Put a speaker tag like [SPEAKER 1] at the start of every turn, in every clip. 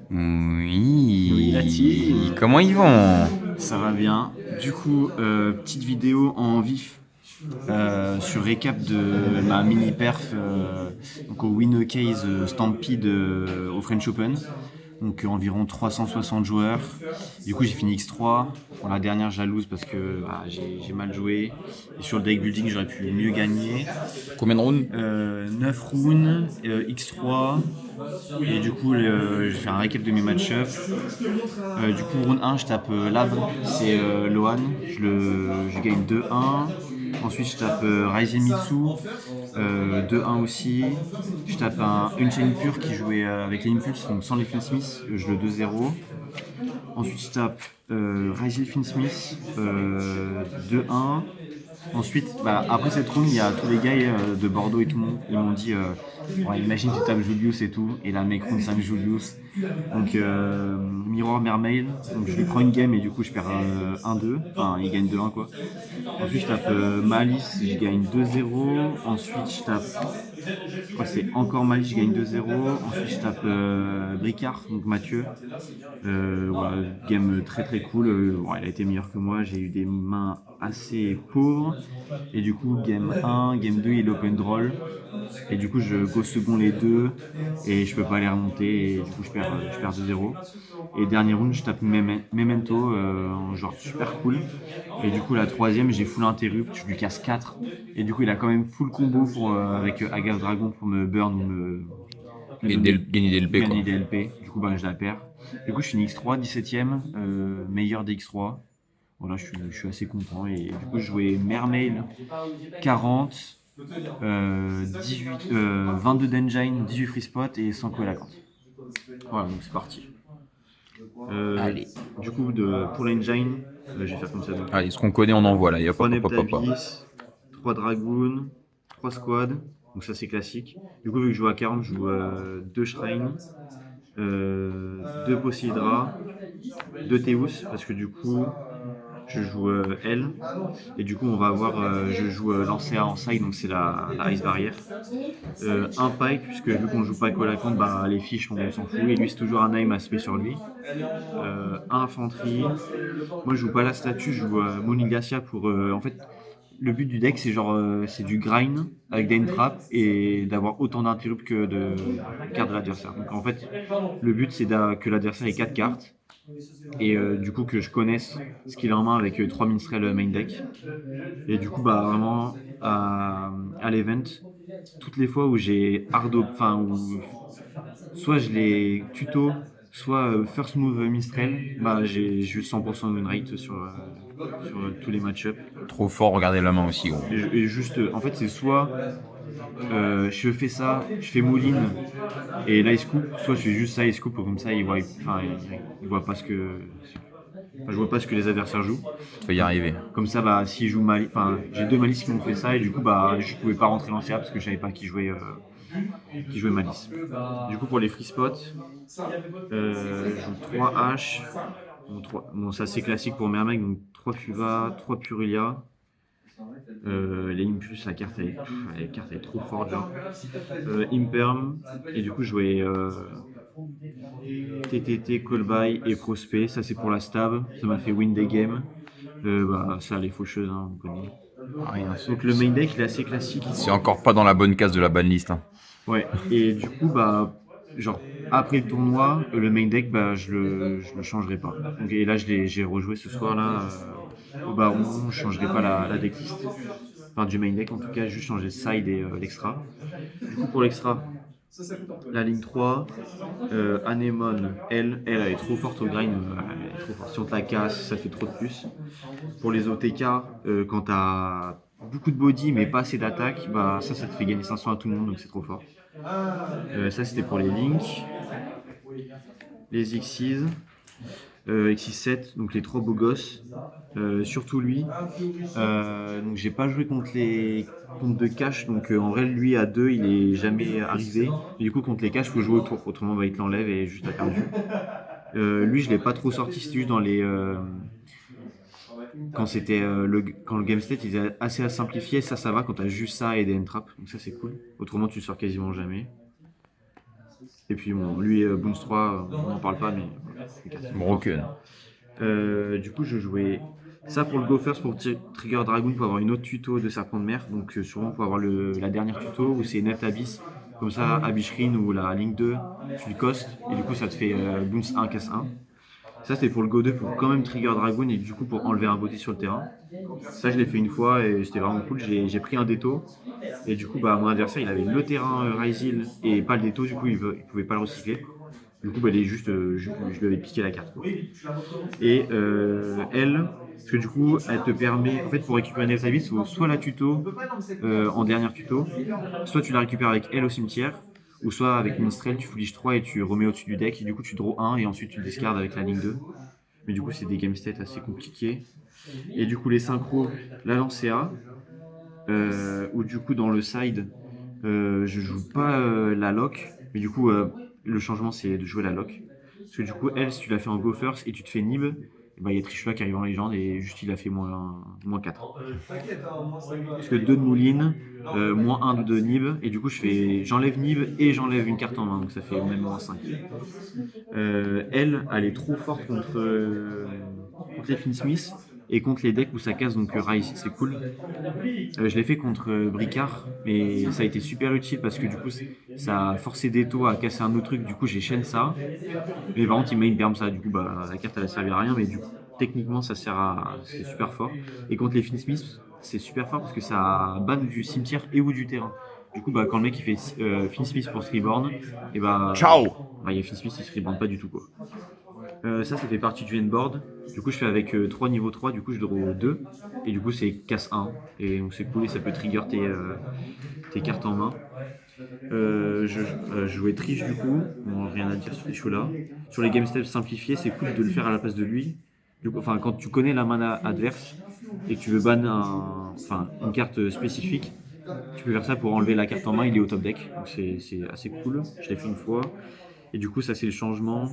[SPEAKER 1] Oui,
[SPEAKER 2] la team.
[SPEAKER 1] comment ils vont?
[SPEAKER 2] Ça va bien. Du coup, petite vidéo en vif sur récap de ma mini perf donc au Winner Case Stampede au French Open. Donc environ 360 joueurs. Du coup j'ai fini X3. Pour la dernière jalouse parce que j'ai mal joué. Et sur le deck building j'aurais pu mieux gagner.
[SPEAKER 1] Combien de rounds?
[SPEAKER 2] 9 rounds, X3. Et du coup je fais un récap de mes match-ups. Du coup, round 1, je tape Lab, c'est Lohan, je gagne 2-1. Ensuite, je tape Ryzen Mitsu, 2-1 aussi. Je tape un Unchained Pure qui jouait avec les Impulse, donc sans les Smith, je le 2-0. Ensuite, je tape Ryzen Smith, 2-1. Ensuite, après cette round, il y a tous les gars de Bordeaux et tout le monde. Ils m'ont dit ouais, imagine tu tapes Julius et tout. Et là, mec, round 5 Julius. Donc, Mirror Mermaid. Donc, je lui prends une game et du coup, je perds 1-2. Enfin, il gagne 2-1 quoi. Ensuite, je tape Malice, je gagne 2-0. Ensuite, je crois que c'est encore Malice, je gagne 2-0. Ensuite, je tape Bricard, donc Mathieu. Voilà, game très très cool. Bon, il a été meilleur que moi. J'ai eu des mains assez pauvres. Et du coup, game 1, game 2, il open draw. Et du coup, je go second les deux. Et je peux pas les remonter. Et du coup, je perds 2-0. Et dernier round, je tape Memento, en genre super cool. Et du coup, la troisième, j'ai full interrupt. Je lui casse 4. Et du coup, il a quand même full combo avec Agave Dragon pour me burn ou me donner
[SPEAKER 1] Gagner des LP, quoi.
[SPEAKER 2] gagner des LP. Du coup, je la perds. Du coup, je finis X3, 17ème, meilleur des X3. Voilà, je suis assez content. Et du coup, je jouais Mermail 40, 18, 22 d'engine, 18 free spot et 100 la carte. Voilà, donc c'est parti. Euh,
[SPEAKER 1] Allez.
[SPEAKER 2] du coup, pour l'engine, je vais faire comme ça. Donc,
[SPEAKER 1] Allez, ce qu'on connaît, on envoie là. Et hop,
[SPEAKER 2] 3
[SPEAKER 1] hop, hop, hop, hop, hop.
[SPEAKER 2] Neptavis, 3 Dragoons, 3 Squads. Donc ça, c'est classique. Du coup, vu que je joue à 40, je joue 2 Shrines, 2 Poseidra, 2 Théus, parce que du coup, je joue L. Et du coup, on va avoir, je joue Lancea en side, donc c'est la Ice Barrière. Un Pike, puisque vu qu'on joue pas Colacante, les fiches, on s'en fout. Et lui, c'est toujours un aim aspect sur lui. Un Infanterie. Moi, je joue pas la statue, je joue Monigacia pour. En fait, le but du deck, c'est genre, c'est du grind avec des trap et d'avoir autant d'interrupts que de cartes de l'adversaire. Donc en fait, le but, c'est que l'adversaire ait 4 cartes et du coup que je connaisse ce qu'il a en main avec 3 minstrels main deck. Et du coup, vraiment, à l'event, toutes les fois où j'ai enfin, où soit je les tuto, soit first move minstrel, j'ai juste 100% win rate sur tous les match-ups.
[SPEAKER 1] Trop fort, regardez la main aussi, gros.
[SPEAKER 2] Et juste, en fait, c'est soit je fais ça, je fais mouline et là il scoop, soit je fais juste ça, il scoop, comme ça il voit pas ce que. Enfin, je vois pas ce que les adversaires jouent.
[SPEAKER 1] Tu vas y arriver.
[SPEAKER 2] Comme ça, s'ils jouent mal, enfin, j'ai 2 malices qui m'ont fait ça et du coup, je pouvais pas rentrer dans le CA parce que je savais pas qui jouait malice. Du coup, pour les free spots, je joue 3 H. Bon, ça c'est classique pour Mermeg, donc 3 Fuva, 3 Purulia. Les Impulse, la carte elle est trop forte, genre. Imperm, et du coup, je jouais TTT, Callby et Prospect. Ça c'est pour la stab, ça m'a fait win des games. Ça, les faucheuses, hein, on connaît.
[SPEAKER 1] Rien.
[SPEAKER 2] Donc le main deck, il est assez classique.
[SPEAKER 1] C'est encore pas dans la bonne case de la banlist. Hein.
[SPEAKER 2] Ouais, et du coup, genre, après le tournoi, le main deck, je le changerai pas. Donc, et là, j'ai rejoué ce soir, là, au Baron, je changerai pas la decklist. Enfin, du main deck, en tout cas, juste changer side et l'extra. Du coup, pour l'extra, la ligne 3, Anemone, elle est trop forte au grind, elle est trop forte. Si on te la casse, ça fait trop de plus. Pour les OTK, quand t'as beaucoup de body mais pas assez d'attaque, ça te fait gagner 500 à tout le monde, donc c'est trop fort. Ça, c'était pour les Link. Les Xyz. X7, donc les trois beaux gosses. Surtout lui. Donc j'ai pas joué contre les contre de cash, donc en vrai lui à 2 il est jamais arrivé. Et du coup contre les cash faut jouer au tour, autrement il te l'enlève et juste a perdu. Lui je l'ai pas trop sorti, c'était juste dans les quand le game state il est assez simplifié, ça va quand t'as juste ça et des entraps, donc ça c'est cool. Autrement tu le sors quasiment jamais. Et puis bon, lui, Boons 3, on n'en parle pas, mais voilà, c'est 4.
[SPEAKER 1] Broken.
[SPEAKER 2] Du coup, je jouais ça pour le Go First, pour Trigger Dragoon, pour avoir une autre tuto de Serpent de Mer. Donc, souvent, pour avoir la dernière tuto où c'est Net Abyss. Comme ça, Abysshrine ou la Link 2, tu le costes. Et du coup, ça te fait Boons 1, casse 1. Ça, c'était pour le Go 2 pour quand même Trigger Dragoon et du coup pour enlever un botté sur le terrain. Ça, je l'ai fait une fois et c'était vraiment cool. J'ai pris un déto et du coup, mon adversaire il avait le terrain Ryzil et pas le déto, du coup, il pouvait pas le recycler. Du coup, il est juste, je lui avais piqué la carte. Quoi. Et elle, parce que du coup, elle te permet, en fait, pour récupérer un Abyss, il faut soit la tuto en dernière tuto, soit tu la récupères avec elle au cimetière, ou soit avec Minstrel, tu fouliges 3 et tu remets au-dessus du deck, et du coup tu draws 1 et ensuite tu le discardes avec la ligne 2. Mais du coup, c'est des game states assez compliqués. Et du coup, les synchros, la Lancea, où du coup, dans le side, je joue pas la lock, mais du coup, le changement c'est de jouer la lock. Parce que du coup, elle, si tu la fais en go first et tu te fais nib, il y a Trishula qui arrive en légende et juste il a fait moins 4. Parce que 2 de mouline, moins 1 de nib, et du coup j'enlève nib et j'enlève une carte en main, donc ça fait même moins 5. Elle est trop forte contre les Finsmith et contre les decks où ça casse, donc Rise, c'est cool. Je l'ai fait contre Bricard, mais ça a été super utile parce que du coup ça a forcé Deto à casser un autre truc, du coup j'ai chaîne ça. Mais par contre il main perm ça, du coup la carte elle a servi à rien, mais du coup techniquement ça c'est super fort. Et contre les Finsmith, c'est super fort parce que ça banne du cimetière et ou du terrain. Du coup quand le mec il fait Finsmith pour Reborn, et
[SPEAKER 1] Ciao.
[SPEAKER 2] il y a Finsmith il se reborn pas du tout quoi. Ça fait partie du endboard. Du coup, je fais avec 3 niveaux 3, du coup, je draw 2. Et du coup, c'est casse 1. Et donc, c'est cool et ça peut trigger tes cartes en main. Je jouais Triche du coup. Bon, rien à dire sur Triche là. Sur les game steps simplifiés, c'est cool de le faire à la place de lui. Du coup, quand tu connais la mana adverse et que tu veux ban une carte spécifique, tu peux faire ça pour enlever la carte en main, il est au top deck. Donc, c'est assez cool. Je l'ai fait une fois. Et du coup, ça, c'est le changement.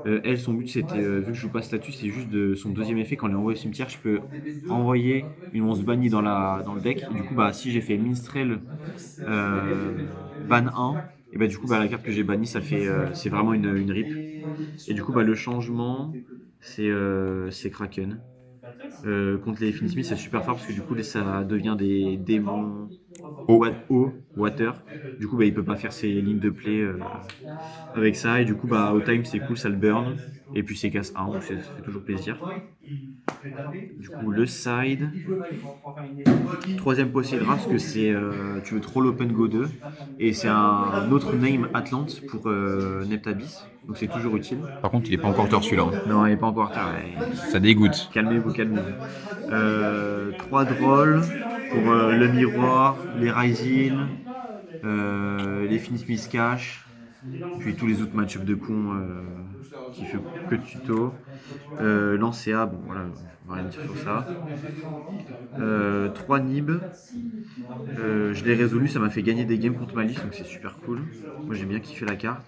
[SPEAKER 2] Elle, son but, c'était, vu que je joue pas statut, c'est juste de son deuxième effet. Quand elle est envoyée au cimetière, je peux envoyer une monstre bannie dans le deck. Et du coup, si j'ai fait Minstrel ban 1, et du coup, la carte que j'ai bannie, c'est vraiment une rip. Et du coup, le changement, c'est Kraken. Contre les Finsmith, c'est super fort parce que du coup, ça devient des démons water. Du coup, il peut pas faire ses lignes de play avec ça. Et du coup, au time, c'est cool, ça le burn. Et puis, c'est casse 1, donc ça fait toujours plaisir. Du coup, le side. Troisième possible parce que tu veux trop l'open go 2. Et c'est un autre name Atlant pour Neptabis. Donc, c'est toujours utile.
[SPEAKER 1] Par contre, il est pas encore tort celui-là.
[SPEAKER 2] Non, il n'est pas encore tard.
[SPEAKER 1] Ça dégoûte.
[SPEAKER 2] Calmez-vous. 3 drôles pour le miroir, les Ryzil, les Finsmith Cash, puis tous les autres match-up de cons qui fait que de tuto. Lancea, bon voilà, on va rien dire sur ça. 3 Nib. Je l'ai résolu, ça m'a fait gagner des games contre Malice, donc c'est super cool. Moi j'ai bien kiffé la carte.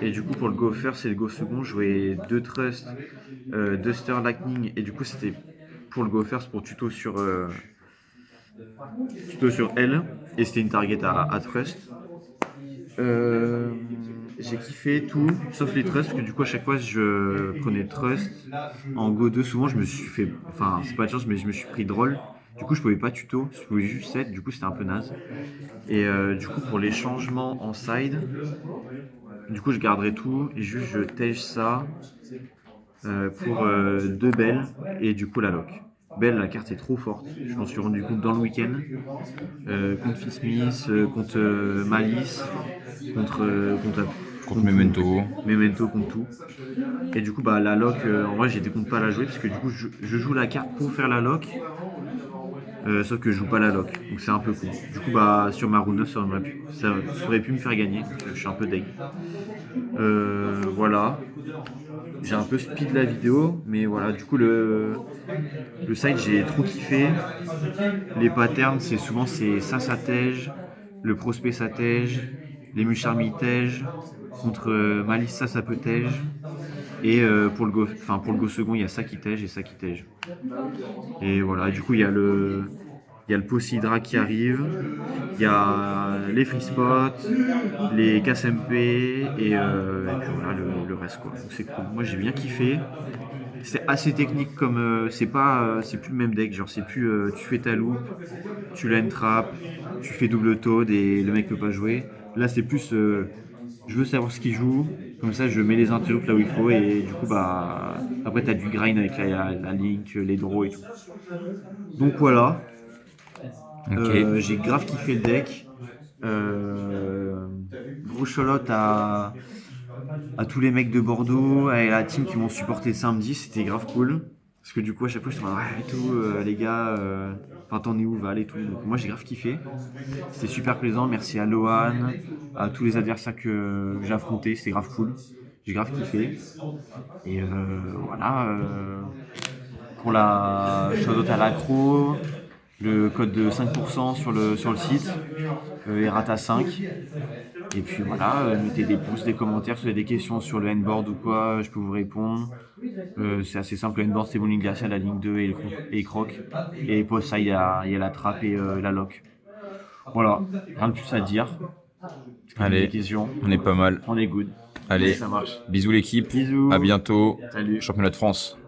[SPEAKER 2] Et du coup pour le go first et le go second, je jouais 2 Trust, 2 Stir Lightning, et du coup c'était pour le go first pour tuto sur L, et c'était une target à Trust. J'ai kiffé tout, sauf les trusts, parce que du coup à chaque fois je prenais trust. En Go 2, souvent je me suis fait. Enfin, c'est pas de chance, mais je me suis pris drôle. Du coup, je pouvais pas tuto, je pouvais juste set, du coup c'était un peu naze. Et du coup, pour les changements en side, du coup je garderai tout et juste je tège ça pour 2 belles et du coup la lock. Belle, la carte est trop forte, je m'en suis rendu compte dans le week-end. Contre Finsmith, contre Malice, contre Memento, contre tout. Et du coup, la lock, en vrai, j'étais contre pas la jouer parce que du coup, je joue la carte pour faire la lock, sauf que je joue pas la lock, donc c'est un peu con. Du coup, sur ma round 9, ça aurait pu me faire gagner, donc je suis un peu deg. Voilà. J'ai un peu speed la vidéo, mais voilà, du coup, le site, j'ai trop kiffé. Les patterns, c'est souvent ça tège, le prospect ça tège, les Mucharmi tège, contre Malice ça peut tège, et pour le go second, il y a ça qui tège et ça qui tège. Et voilà, du coup, il y a il y a le Possidra qui arrive, il y a les Free Spots, les KSMP et puis voilà le reste quoi. Donc c'est cool. Moi j'ai bien kiffé. C'est assez technique comme c'est plus le même deck, genre c'est plus tu fais ta loupe, tu la trap, tu fais double toad et le mec peut pas jouer. Là c'est plus je veux savoir ce qu'il joue, comme ça je mets les interrupts là où il faut et du coup bah après t'as du grind avec la link, les draws et tout. Donc voilà,
[SPEAKER 1] Ok.
[SPEAKER 2] j'ai grave kiffé le deck. Gros shoutout à tous les mecs de Bordeaux et à la team qui m'ont supporté samedi, c'était grave cool. Parce que du coup, à chaque fois, je suis en mode, ouais, et tout, les gars, enfin, t'en es où, Val et tout. Donc, moi, j'ai grave kiffé. C'était super plaisant. Merci à Lohan, à tous les adversaires que j'ai affrontés. C'était grave cool. J'ai grave kiffé. Et voilà. Pour la shout-out à l'accro, le code de 5% sur le site, Errata 5. Et puis voilà, mettez des pouces, des commentaires, si vous avez des questions sur le handboard ou quoi, je peux vous répondre. C'est assez simple, le handboard c'est bowling glacial, la ligne 2 et le croc. Et les postes, ça, il y a la trappe et la lock. Voilà, rien de plus à dire.
[SPEAKER 1] Allez,
[SPEAKER 2] des questions,
[SPEAKER 1] on est pas mal.
[SPEAKER 2] on est good.
[SPEAKER 1] Allez,
[SPEAKER 2] ça marche.
[SPEAKER 1] bisous l'équipe.
[SPEAKER 2] Bisous.
[SPEAKER 1] À bientôt.
[SPEAKER 2] Salut.
[SPEAKER 1] Championnat de France.